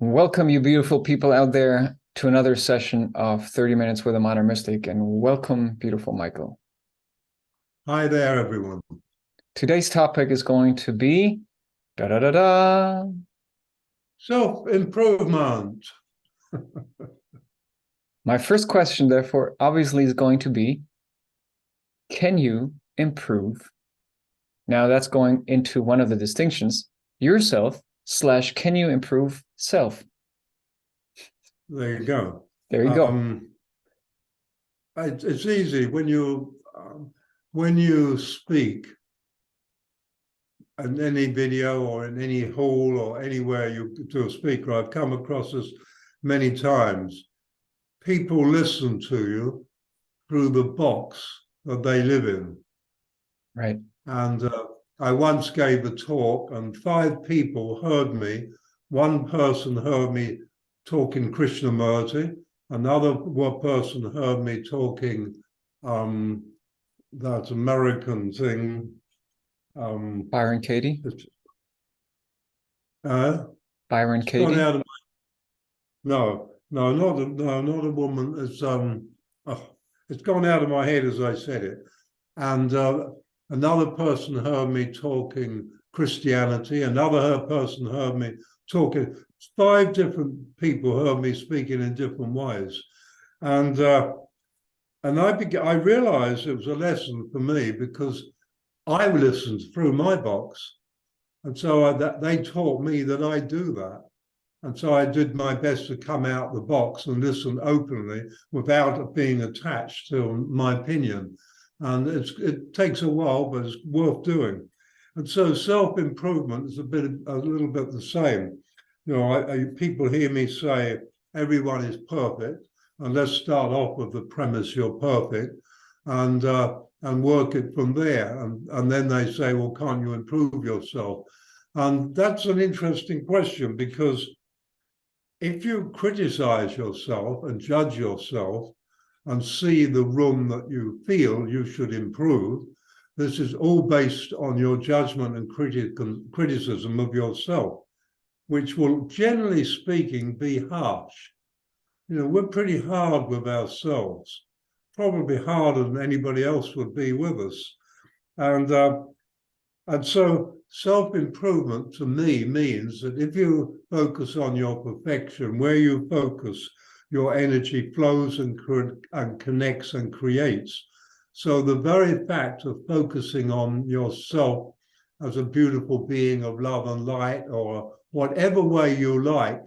Welcome, you beautiful people out there, to another session of 30 Minutes with a Modern Mystic. And welcome, beautiful Michael. Hi there, everyone. Today's topic is going to be da-da-da-da. Self-improvement. My first question, therefore, obviously is going to be, can you improve? Now that's going into one of the distinctions, yourself / can you improve self? There you go. There you go. It's easy when you speak in any video or in any hall or anywhere you to a speaker. I've come across this many times. People listen to you through the box that they live in. Right. And I once gave a talk, and 5 people heard me. One person heard me talking Krishnamurti. Another person heard me talking that American thing. Byron Katie. Byron It's gone Katie. out of no, not a woman. It's gone out of my head as I said it. And another person heard me talking Christianity. Another person heard me talking. 5 different people heard me speaking in different ways, and I realized it was a lesson for me because I listened through my box, and so they taught me that I do that, and so I did my best to come out the box and listen openly without being attached to my opinion. And it takes a while, but it's worth doing. And so self-improvement is a little bit the same. You know, people hear me say everyone is perfect, and let's start off with the premise you're perfect, and work it from there. And then they say, well, can't you improve yourself? And that's an interesting question, because if you criticize yourself and judge yourself and see the room that you feel you should improve, this is all based on your judgment and criticism of yourself, which will, generally speaking, be harsh. You know, we're pretty hard with ourselves, probably harder than anybody else would be with us. And so self-improvement to me means that if you focus on your perfection, where you focus, your energy flows and connects and creates. So the very fact of focusing on yourself as a beautiful being of love and light, or whatever way you like,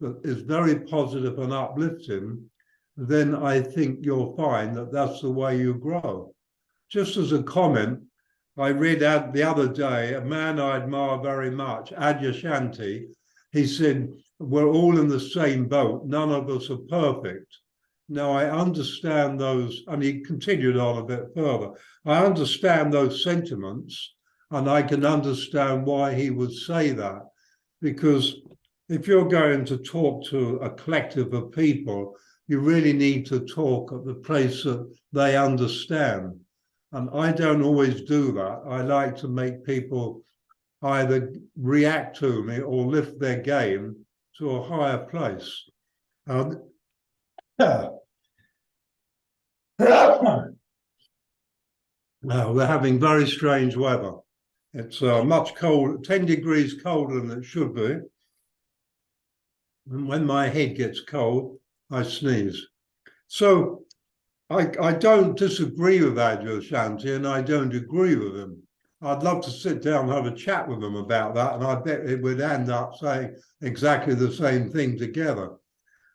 that is very positive and uplifting, then I think you'll find that that's the way you grow. Just as a comment, I read out the other day, a man I admire very much, Adyashanti. He said, we're all in the same boat. None of us are perfect. Now, I understand those, and he continued on a bit further. I understand those sentiments, and I can understand why he would say that. Because if you're going to talk to a collective of people, you really need to talk at the place that they understand. And I don't always do that. I like to make people either react to me or lift their game to a higher place. We're having very strange weather. It's much colder, 10 degrees colder than it should be. And when my head gets cold, I sneeze. So I don't disagree with Adyashanti, and I don't agree with him. I'd love to sit down and have a chat with him about that, and I bet it would end up saying exactly the same thing together.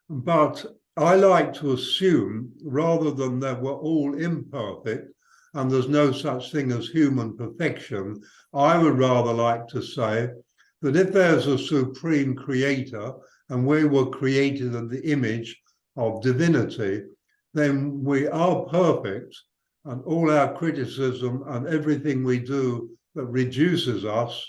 But I like to assume, rather than that we're all imperfect and there's no such thing as human perfection, I would rather like to say that if there's a supreme creator and we were created in the image of divinity, then we are perfect, and all our criticism and everything we do that reduces us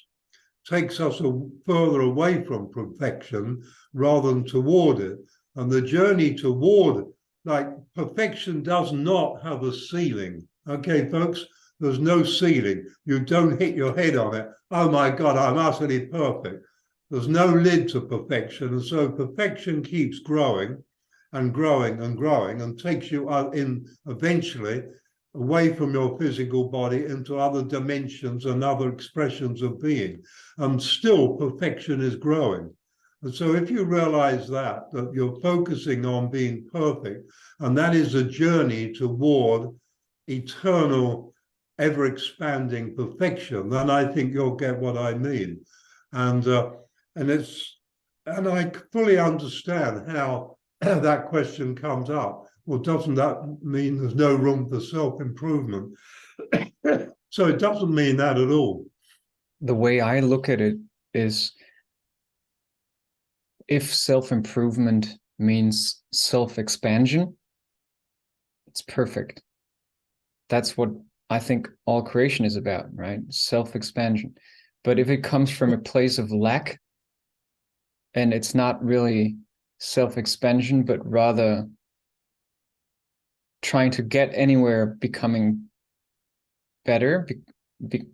takes us further away from perfection rather than toward it. And the journey toward, like, perfection does not have a ceiling. Okay, folks, there's no ceiling. You don't hit your head on it. Oh my God, I'm utterly perfect. There's no lid to perfection. And so perfection keeps growing and growing and growing and takes you in eventually away from your physical body into other dimensions and other expressions of being. And still perfection is growing. And so if you realize that you're focusing on being perfect, and that is a journey toward eternal, ever expanding perfection, then I think you'll get what I mean. And I fully understand how that question comes up. Well, doesn't that mean there's no room for self-improvement? So it doesn't mean that at all. The way I look at it is, if self-improvement means self-expansion, it's perfect. That's what I think all creation is about, right? Self-expansion. But if it comes from a place of lack, and it's not really self-expansion, but rather trying to get anywhere, becoming better,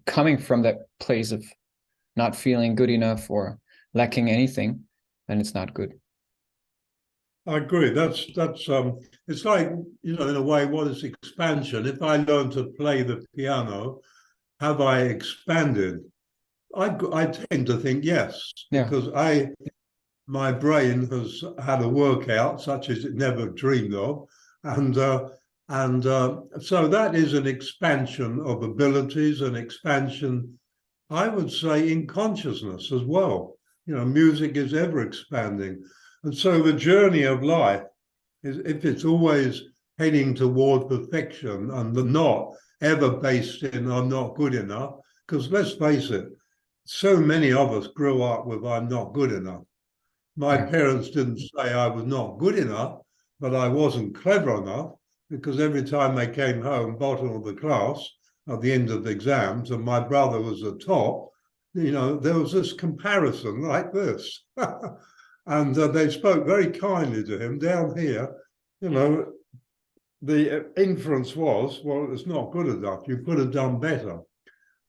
coming from that place of not feeling good enough or lacking anything, then it's not good. I agree. That's it's like, in a way, what is expansion? If I learn to play the piano, have I expanded? I tend to think yes, because my brain has had a workout such as it never dreamed of, and so that is an expansion of abilities, an expansion, I would say, in consciousness as well. Music is ever expanding, and so the journey of life is, if it's always heading toward perfection and not ever based in I'm not good enough, because let's face it, so many of us grew up with I'm not good enough. My parents didn't say I was not good enough, but I wasn't clever enough, because every time they came home, bottom of the class at the end of the exams, and my brother was at top, there was this comparison like this. And they spoke very kindly to him. Down here, the inference was, well, it's not good enough. You could have done better.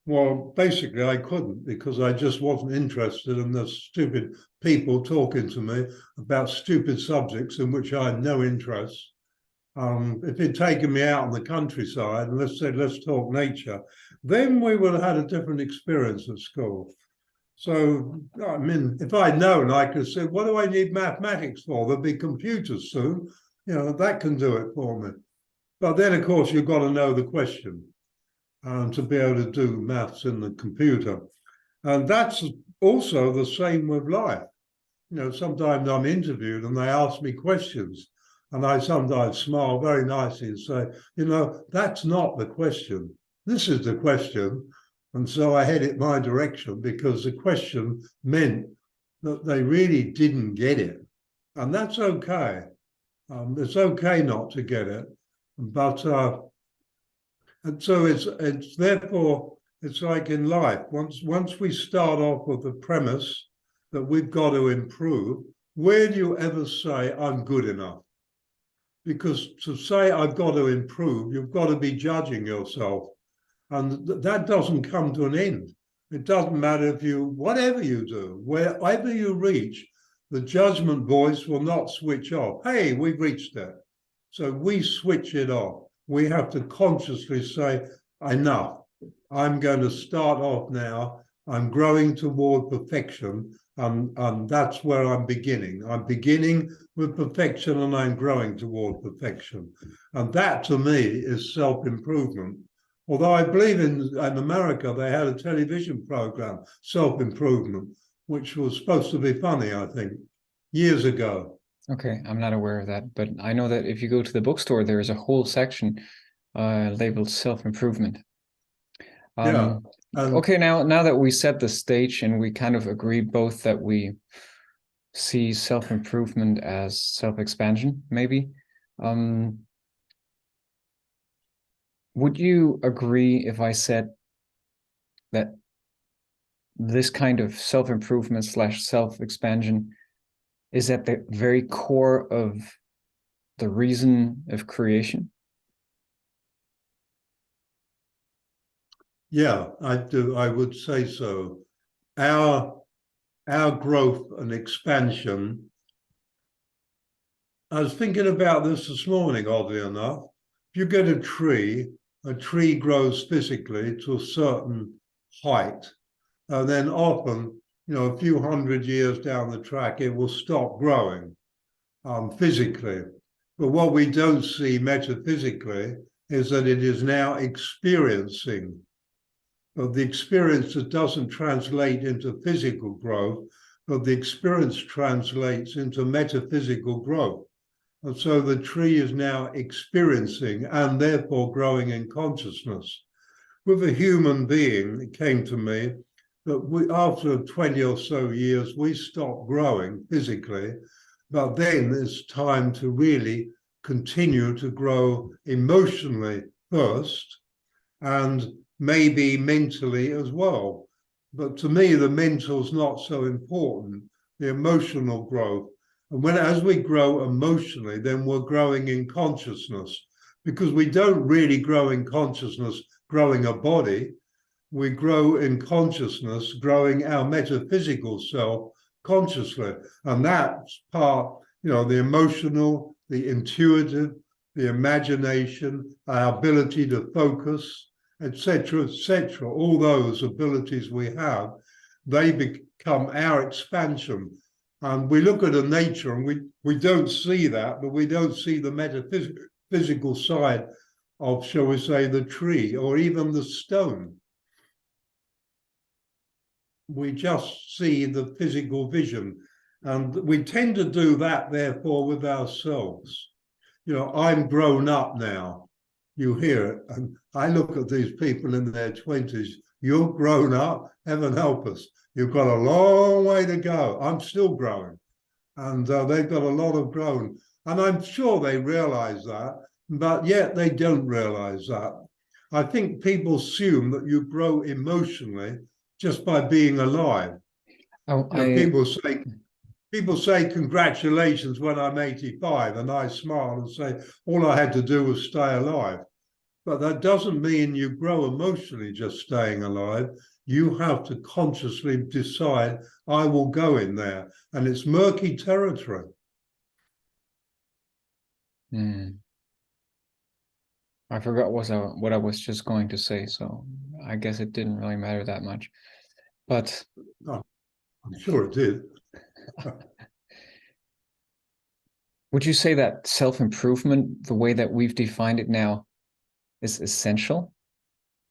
Well, basically, I couldn't, because I just wasn't interested in the stupid people talking to me about stupid subjects in which I had no interest. If he'd taken me out in the countryside and said, let's talk nature, then we would have had a different experience at school. So, I mean, if I'd known, I could have said, what do I need mathematics for? There'll be computers soon. That can do it for me. But then, of course, you've got to know the question to be able to do maths in the computer. And that's also the same with life. Sometimes I'm interviewed and they ask me questions, and I sometimes smile very nicely and say, that's not the question. This is the question. And so I head it my direction, because the question meant that they really didn't get it. And that's okay. It's okay not to get it. But and so it's therefore, it's like in life. Once we start off with the premise that we've got to improve, where do you ever say I'm good enough? Because to say I've got to improve, you've got to be judging yourself, and that doesn't come to an end. It doesn't matter whatever you do, wherever you reach, the judgment voice will not switch off. Hey, we've reached that. So we switch it off. We have to consciously say, enough. I'm going to start off now. I'm growing toward perfection, and that's where I'm beginning. I'm beginning with perfection, and I'm growing toward perfection. And that, to me, is self-improvement. Although I believe in America, they had a television program, Self-Improvement, which was supposed to be funny, I think, years ago. Okay, I'm not aware of that, but I know that if you go to the bookstore, there is a whole section labeled self-improvement. Yeah. Okay, now that we set the stage and we kind of agree both that we see self-improvement as self-expansion, maybe, would you agree if I said that this kind of self-improvement / self-expansion is at the very core of the reason of creation? Yeah, I do. I would say so. Our our growth and expansion. I was thinking about this morning, oddly enough. If you get a tree grows physically to a certain height, and then often, a few hundred years down the track, it will stop growing physically. But what we don't see metaphysically is that it is now experiencing. But the experience that doesn't translate into physical growth, but the experience translates into metaphysical growth. And so the tree is now experiencing and therefore growing in consciousness. With a human being, it came to me that after 20 or so years, we stop growing physically, but then it's time to really continue to grow emotionally first and maybe mentally as well. But to me, the mental is not so important, the emotional growth. And as we grow emotionally, then we're growing in consciousness, because we don't really grow in consciousness growing a body. We grow in consciousness, growing our metaphysical self consciously. And that's part, the emotional, the intuitive, the imagination, our ability to focus, etc., all those abilities we have, they become our expansion. And we look at a nature and we don't see that, but we don't see the metaphysical side of, shall we say, the tree or even the stone. We just see the physical vision. And we tend to do that, therefore, with ourselves. I'm grown up now. You hear it. And I look at these people in their 20s. You're grown up, heaven help us. You've got a long way to go. I'm still growing. And they've got a lot of growing. And I'm sure they realize that, but yet they don't realize that. I think people assume that you grow emotionally just by being alive. People say congratulations when I'm 85, and I smile and say all I had to do was stay alive. But that doesn't mean you grow emotionally just staying alive. You have to consciously decide, I will go in there. And it's murky territory. I forgot what I was just going to say, so I guess it didn't really matter that much. But oh, I'm sure it did. Would you say that self-improvement, the way that we've defined it now, is essential,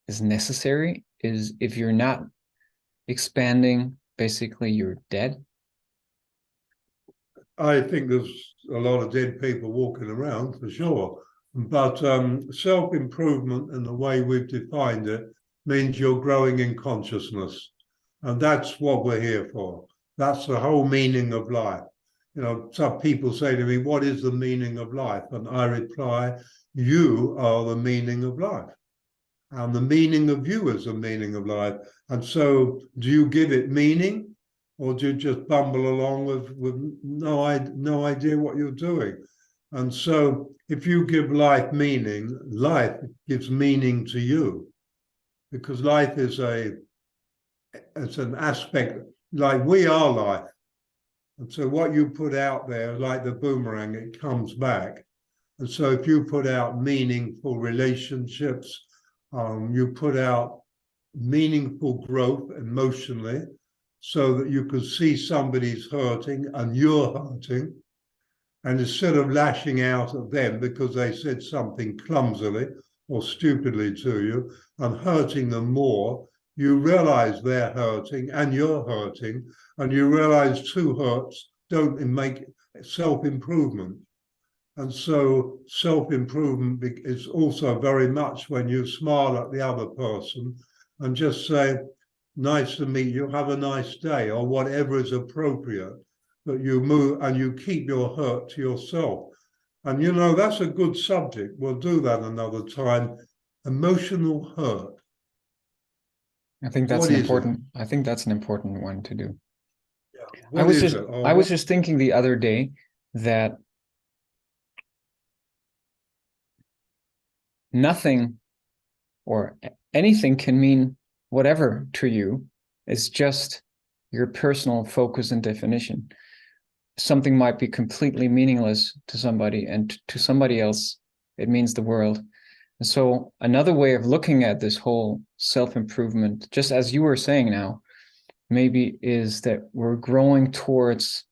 is necessary, is if you're not expanding, basically you're dead? I think there's a lot of dead people walking around for sure. But self-improvement and the way we've defined it means you're growing in consciousness. And that's what we're here for. That's the whole meaning of life. Some people say to me, what is the meaning of life? And I reply, you are the meaning of life. And the meaning of you is the meaning of life. And so do you give it meaning, or do you just bumble along with no idea what you're doing? And so if you give life meaning, life gives meaning to you, because life is it's an aspect, like we are life. And so what you put out there, like the boomerang, it comes back. And so if you put out meaningful relationships, you put out meaningful growth emotionally, so that you can see somebody's hurting and you're hurting. And instead of lashing out at them because they said something clumsily or stupidly to you and hurting them more, you realize they're hurting and you're hurting, and you realize two hurts don't make self-improvement. And so self-improvement is also very much when you smile at the other person and just say, nice to meet you, have a nice day, or whatever is appropriate, that you move and you keep your hurt to yourself. And that's a good subject. We'll do that another time. Emotional hurt. I think that's an important one to do. Yeah. I was just thinking the other day that nothing or anything can mean whatever to you. It's just your personal focus and definition. Something might be completely meaningless to somebody, and to somebody else, it means the world. And so another way of looking at this whole self-improvement, just as you were saying now, maybe is that we're growing towards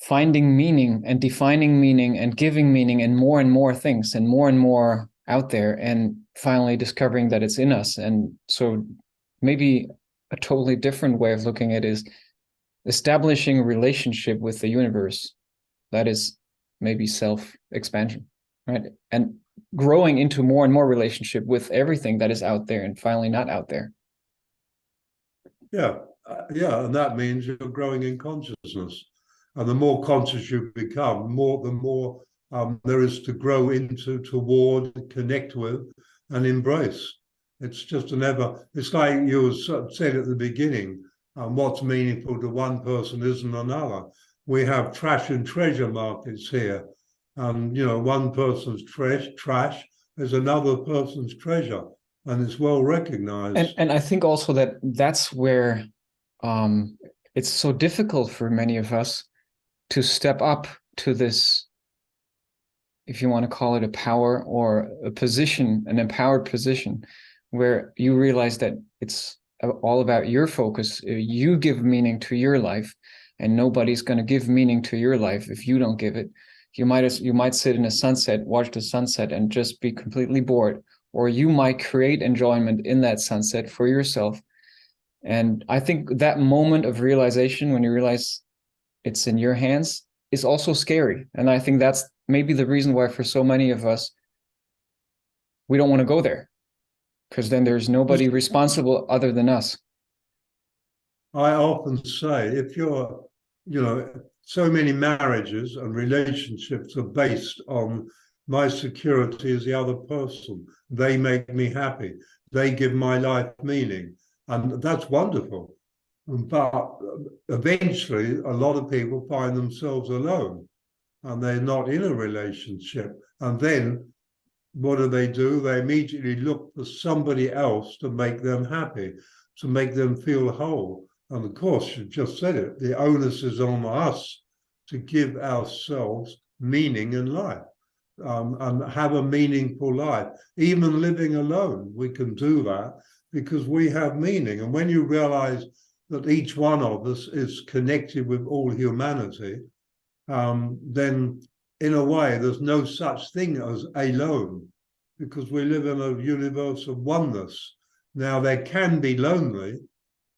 finding meaning and defining meaning and giving meaning in more and more things and more out there, and finally discovering that it's in us. And so maybe a totally different way of looking at it is establishing a relationship with the universe that is maybe self-expansion, right? And growing into more and more relationship with everything that is out there and finally not out there. Yeah, and that means you're growing in consciousness, and the more conscious you become, the more there is to grow into, toward, connect with, and embrace. It's just it's like you said at the beginning, what's meaningful to one person isn't another. We have trash and treasure markets here. And, one person's trash is another person's treasure, and it's well recognized. And I think also that that's where it's so difficult for many of us to step up to this, if you want to call it a power or a position, an empowered position, where you realize that it's all about your focus. You give meaning to your life, and nobody's going to give meaning to your life if you don't give it. You might sit in a sunset, watch the sunset, and just be completely bored, or you might create enjoyment in that sunset for yourself. And I think that moment of realization, when you realize it's in your hands, is also scary. And I think that's maybe the reason why for so many of us, we don't want to go there, because then there's nobody responsible other than us. I often say, if you're, so many marriages and relationships are based on my security as the other person. They make me happy. They give my life meaning. And that's wonderful. But eventually, a lot of people find themselves alone and they're not in a relationship. And then what do? They immediately look for somebody else to make them happy, to make them feel whole. And of course, you just said it, the onus is on us to give ourselves meaning in life, and have a meaningful life. Even living alone, we can do that because we have meaning. And when you realize that each one of us is connected with all humanity, then in a way, there's no such thing as alone, because we live in a universe of oneness. Now, there can be lonely,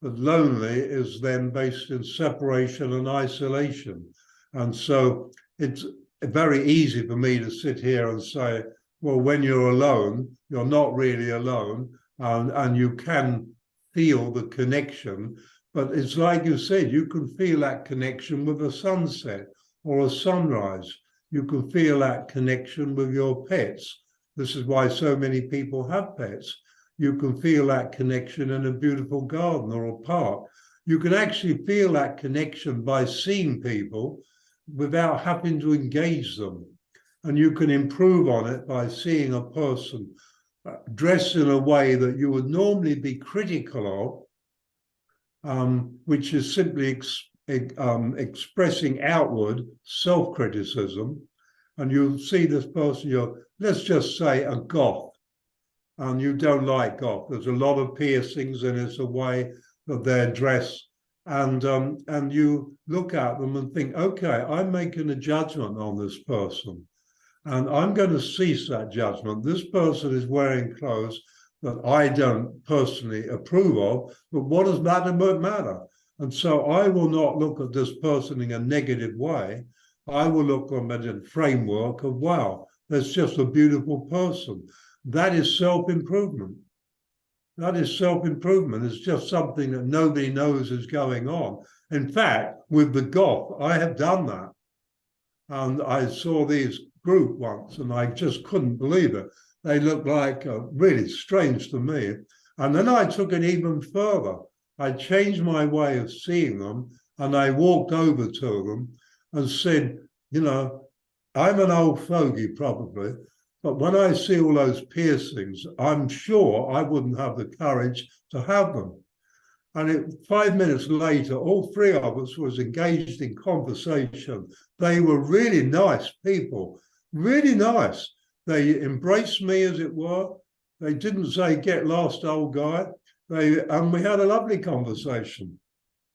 but lonely is then based in separation and isolation. And so it's very easy for me to sit here and say, well, when you're alone, you're not really alone, and you can feel the connection. But it's like you said, you can feel that connection with a sunset or a sunrise. You can feel that connection with your pets. This is why so many people have pets. You can feel that connection in a beautiful garden or a park. You can actually feel that connection by seeing people without having to engage them. And you can improve on it by seeing a person dressed in a way that you would normally be critical of, which is simply expressing outward self-criticism. And you'll see this person, let's just say a goth, and you don't like goth. There's a lot of piercings, and it's a way of their dress. And you look at them and think, okay, I'm making a judgment on this person, and I'm going to cease that judgment. This person is wearing clothes that I don't personally approve of, but what does that matter? And so I will not look at this person in a negative way. I will look at it in a framework of, wow, that's just a beautiful person. That is self-improvement. That is self-improvement. It's just something that nobody knows is going on. In fact, with the goth, I have done that. And I saw these group once, and I just couldn't believe it. They looked like really strange to me. And then I took it even further. I changed my way of seeing them, and I walked over to them and said, I'm an old fogey probably, but when I see all those piercings, I'm sure I wouldn't have the courage to have them. And 5 minutes later, all three of us was engaged in conversation. They were really nice people, really nice. They embraced me, as it were. They didn't say, "Get lost, old guy." And we had a lovely conversation.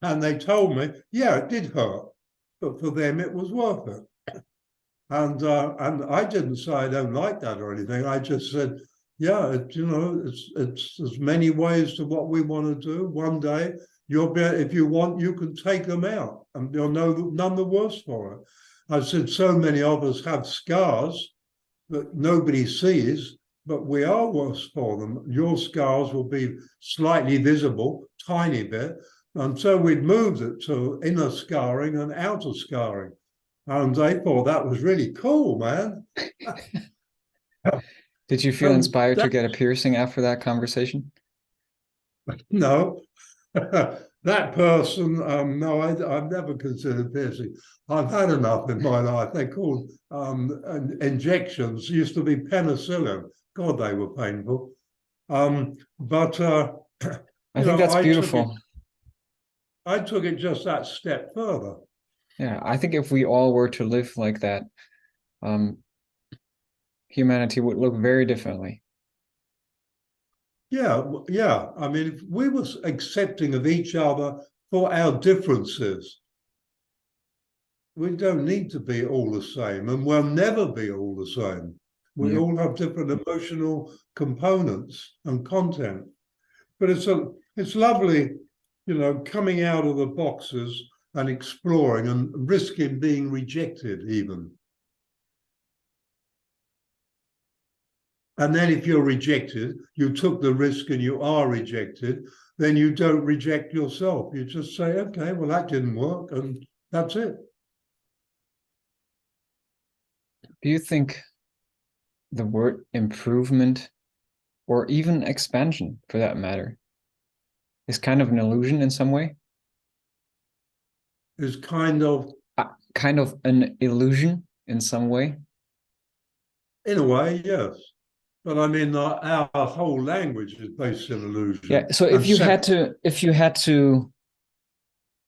And they told me, yeah, it did hurt, but for them it was worth it. And I didn't say I don't like that or anything. I just said, yeah, it's there's many ways to what we want to do. One day you'll be, if you want, you can take them out, and you'll know none the worse for it. I said, so many of us have scars that nobody sees, but we are worse for them. Your scars will be slightly visible, tiny bit. And so we'd moved it to inner scarring and outer scarring. And they thought that was really cool, man. Did you feel inspired to get a piercing after that conversation? No, that person, no, I've never considered piercing. I've had enough in my life. They're called injections. Used to be penicillin. God, they were painful. But I think that's beautiful. I took it just that step further. Yeah, I think if we all were to live like that, humanity would look very differently. Yeah, yeah. I mean, if we were accepting of each other for our differences, we don't need to be all the same, and we'll never be all the same. We all have different emotional components and content. But it's lovely, coming out of the boxes and exploring and risking being rejected even. And then if you're rejected, you took the risk and you are rejected, then you don't reject yourself. You just say, okay, well, that didn't work, and that's it. Do you think the word improvement, or even expansion for that matter, is kind of an illusion in some way? Is kind of an illusion in some way? In a way, yes. But I mean, our whole language is based in illusion. Yeah. So if you had to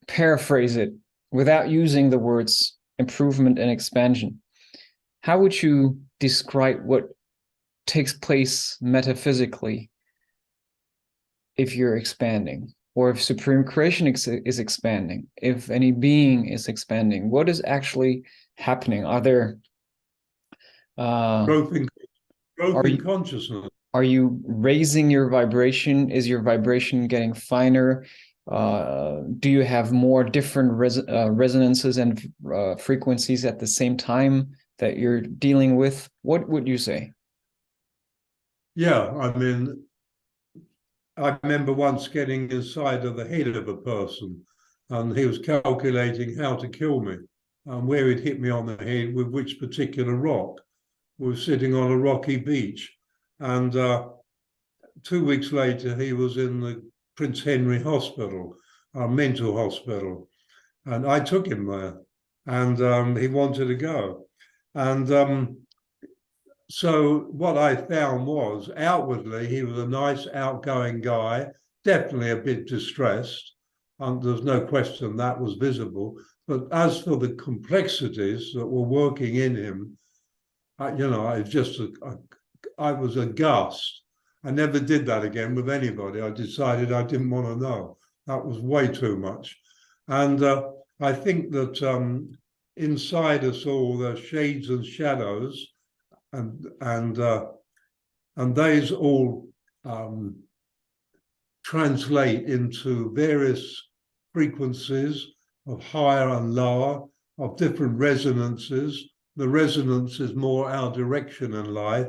paraphrase it without using the words improvement and expansion, how would you describe what takes place metaphysically if you're expanding, or if supreme creation is expanding, if any being is expanding? What is actually happening? Are there growth in consciousness? Are you raising your vibration? Is your vibration getting finer? Do you have more different resonances and frequencies at the same time that you're dealing with? What would you say? Yeah, I mean, I remember once getting inside of the head of a person, and he was calculating how to kill me and where he'd hit me on the head with which particular rock. We were sitting on a rocky beach, and 2 weeks later, he was in the Prince Henry Hospital, our mental hospital, and I took him there, and he wanted to go. And so what I found was, outwardly, he was a nice, outgoing guy, definitely a bit distressed, and there's no question that was visible. But as for the complexities that were working in him, I was aghast. I never did that again with anybody. I decided I didn't want to know. That was way too much. And I think that inside us all, there are shades and shadows, and these all translate into various frequencies of higher and lower, of different resonances. The resonance is more our direction in life,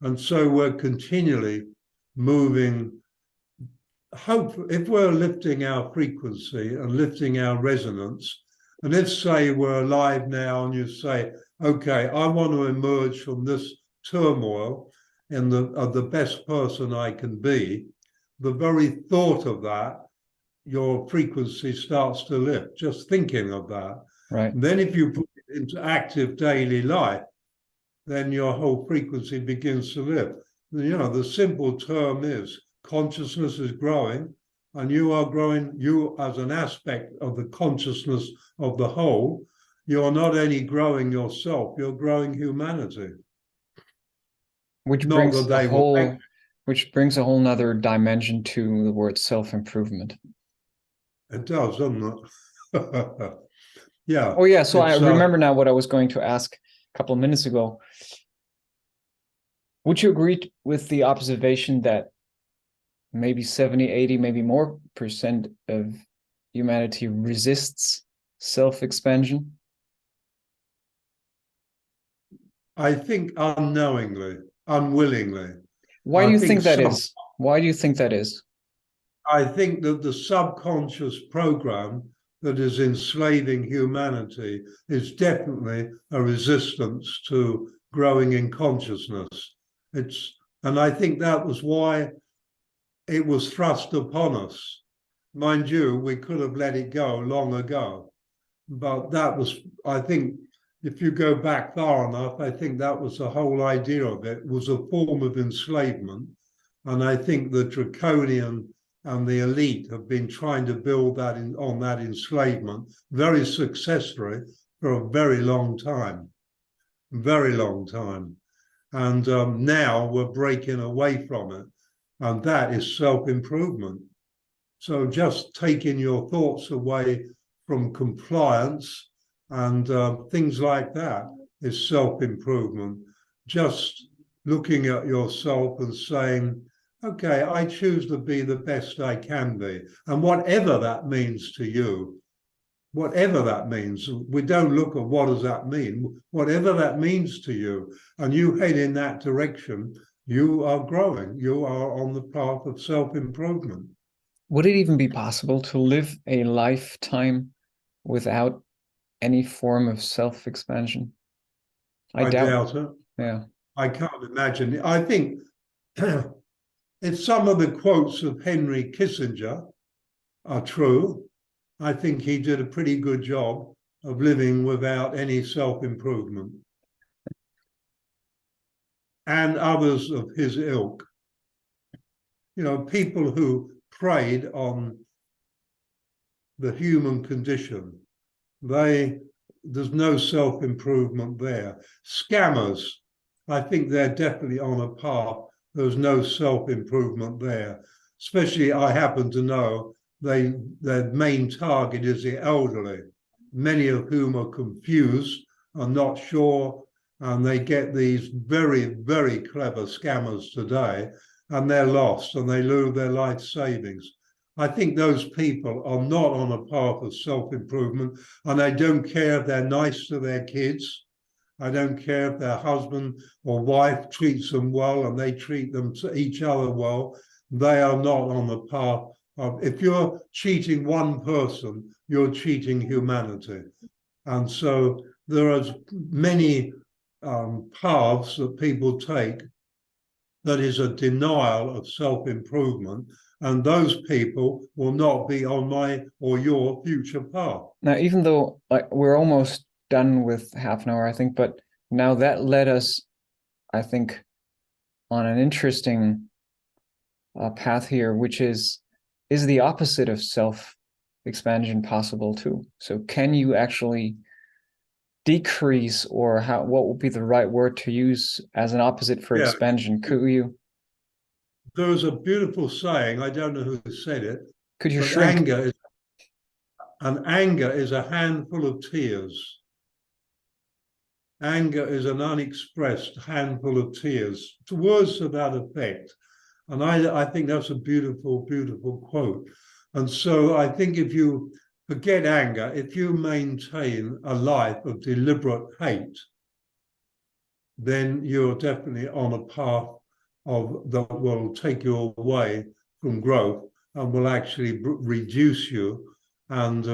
and so we're continually moving. Hope if we're lifting our frequency and lifting our resonance, and if, say, we're alive now and you say, okay, I want to emerge from this turmoil in the best person I can be, the very thought of that, your frequency starts to lift, just thinking of that. Right. And then if you put it into active daily life, then your whole frequency begins to lift. The simple term is consciousness is growing, and you are growing, you as an aspect of the consciousness of the whole, you are not only growing yourself, you're growing humanity. Which Not brings that a they will make whole which brings a whole nother dimension to the word self-improvement. it does, doesn't it? Yeah, Oh yeah, so I it's remember now what I was going to ask a couple of minutes ago. Would you agree with the observation that maybe 70, 80, maybe more percent of humanity resists self-expansion? I think unknowingly, unwillingly. Why I do you think think that some is? Why do you think that is? I think that the subconscious program that is enslaving humanity is definitely a resistance to growing in consciousness. It's, and I think that was why it was thrust upon us. Mind you, we could have let it go long ago, but that was, I think, if you go back far enough, I think that was the whole idea of it, was a form of enslavement. And I think the draconian and the elite have been trying to build that on that enslavement very successfully for a very long time. And now we're breaking away from it. And that is self-improvement. So just taking your thoughts away from compliance and things like that is self-improvement. Just looking at yourself and saying, okay, I choose to be the best I can be. And whatever that means to you, whatever that means, we don't look at what does that mean, whatever that means to you, and you head in that direction, you are growing, you are on the path of self-improvement. Would it even be possible to live a lifetime without any form of self-expansion? I I doubt. doubt it. Yeah. I can't imagine it. I think if some of the quotes of Henry Kissinger are true, I think he did a pretty good job of living without any self-improvement. And others of his ilk. You know, people who preyed on the human condition, there's no self-improvement there. Scammers, I think they're definitely on a path. There's no self-improvement there. Especially, I happen to know their main target is the elderly, many of whom are confused, are not sure, and they get these very, very clever scammers today, and they're lost and they lose their life savings. I think those people are not on a path of self-improvement, and I don't care if they're nice to their kids. I don't care if their husband or wife treats them well and they treat them to each other well. They are not on the path of, if you're cheating one person, you're cheating humanity. And so there are many paths that people take that is a denial of self-improvement, and those people will not be on my or your future path. Now, even though we're almost done with half an hour, I think, but now that led us, I think, on an interesting path here, which is the opposite of self-expansion possible too? So can you actually decrease, or what would be the right word to use as an opposite for Yeah, expansion? there's a beautiful saying, I don't know who said it, Could you but shrink? anger is a handful of tears. Anger is an unexpressed handful of tears. To words to that effect. And I think that's a beautiful, beautiful quote. And so I think if you forget anger, if you maintain a life of deliberate hate, then you're definitely on a path of that will take you away from growth and will actually reduce you and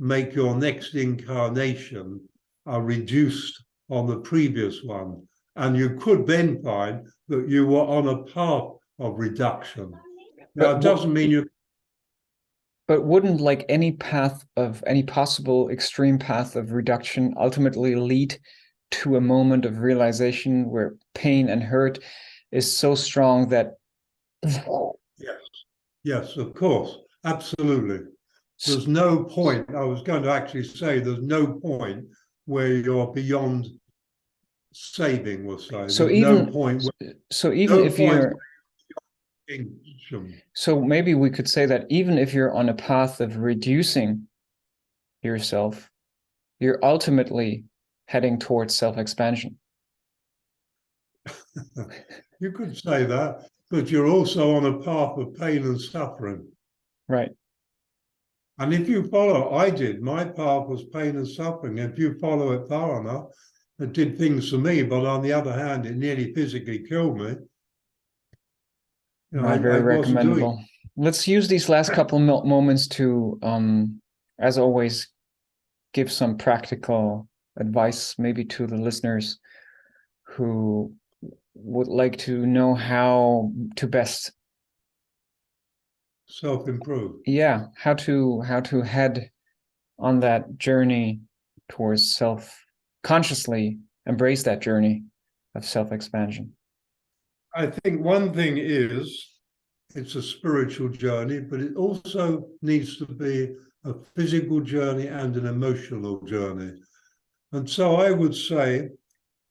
make your next incarnation reduced on the previous one. And you could then find that you were on a path of reduction. Now, it doesn't mean you. But wouldn't like any possible extreme path of reduction ultimately lead to a moment of realization where pain and hurt is so strong that Yes. Yes, of course. Absolutely. There's no point. I was going to actually say there's no point where you're beyond saving, we'll say. So There's no even point where, so even no if point you're where extinction. so maybe we could say that even if you're on a path of reducing yourself, you're ultimately heading towards self-expansion. You could say that, but you're also on a path of pain and suffering. Right. And if you follow, I did, my path was pain and suffering. If you follow it far enough, it did things for me, but on the other hand, it nearly physically killed me. You know, Right, I very wasn't doing. recommendable. Let's use these last couple moments to, as always, give some practical advice, maybe to the listeners who would like to know how to best, Self-improve. yeah, how to head on that journey towards consciously embrace that journey of self-expansion. I think one thing is it's a spiritual journey, but it also needs to be a physical journey and an emotional journey. And so I would say,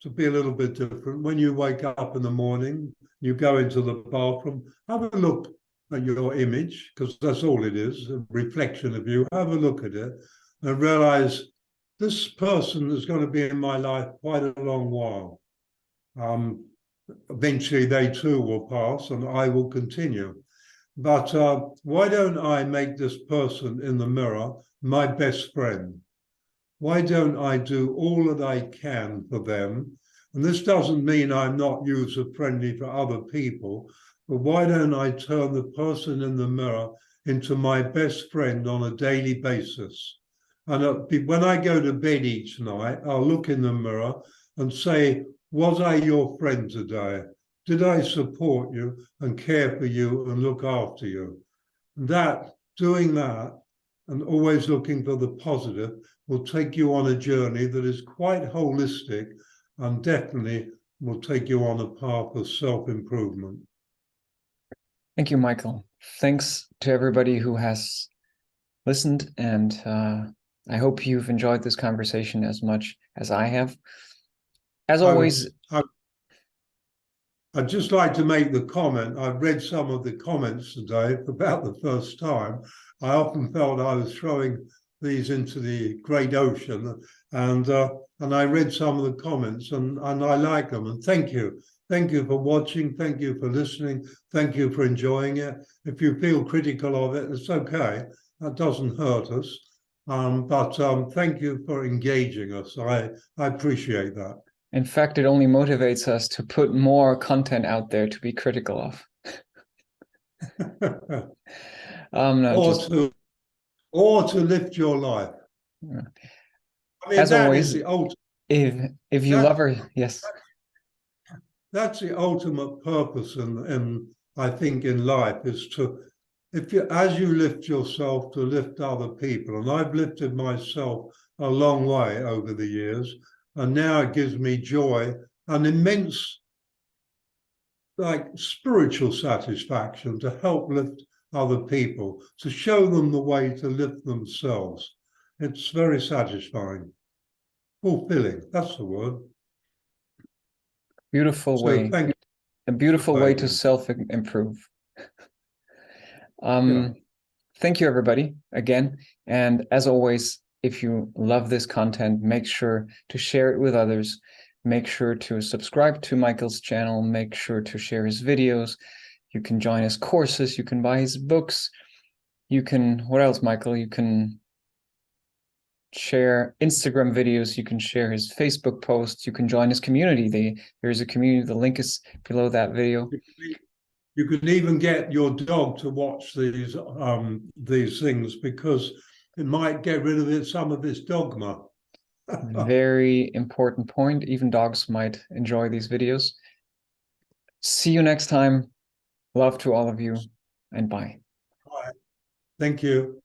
to be a little bit different, when you wake up in the morning, you go into the bathroom, have a look at your image, because that's all it is, a reflection of you. Have a look at it and realize this person is going to be in my life quite a long while. Eventually, they too will pass and I will continue. But why don't I make this person in the mirror my best friend? Why don't I do all that I can for them? And this doesn't mean I'm not user friendly for other people, but why don't I turn the person in the mirror into my best friend on a daily basis? And when I go to bed each night, I'll look in the mirror and say, was I your friend today? Did I support you and care for you and look after you? Doing that and always looking for the positive will take you on a journey that is quite holistic and definitely will take you on a path of self-improvement. Thank you, Michael. Thanks to everybody who has listened, and I hope you've enjoyed this conversation as much as I have. As always, I'd just like to make the comment. I've read some of the comments today for about the first time. I often felt I was throwing these into the great ocean, and I read some of the comments, and I like them. And thank you for watching. Thank you for listening. Thank you for enjoying it. If you feel critical of it, it's okay. That doesn't hurt us. But thank you for engaging us. I appreciate that. in fact, it only motivates us to put more content out there to be critical of. No, or to lift your life. I mean, as that always, is the ultimate. If you love her, yes. That's the ultimate purpose, and I think in life is to, as you lift yourself, to lift other people. And I've lifted myself a long way over the years, and now it gives me joy and immense, like, spiritual satisfaction to help lift other people, to show them the way to lift themselves. It's very satisfying, fulfilling. That's the word. Beautiful So way. thank you. A beautiful way to self-improve. Thank you, everybody, again. And as always, if you love this content, make sure to share it with others. Make sure to subscribe to Michael's channel. Make sure to share his videos. You can join his courses. You can buy his books. You can, what else, Michael? You can share Instagram videos. You can share his Facebook posts. You can join his community. There's a community. The link is below that video. You can even get your dog to watch these things, because it might get rid of some of its dogma. Very important point. Even dogs might enjoy these videos. See you next time. Love to all of you, and bye. Bye. Thank you.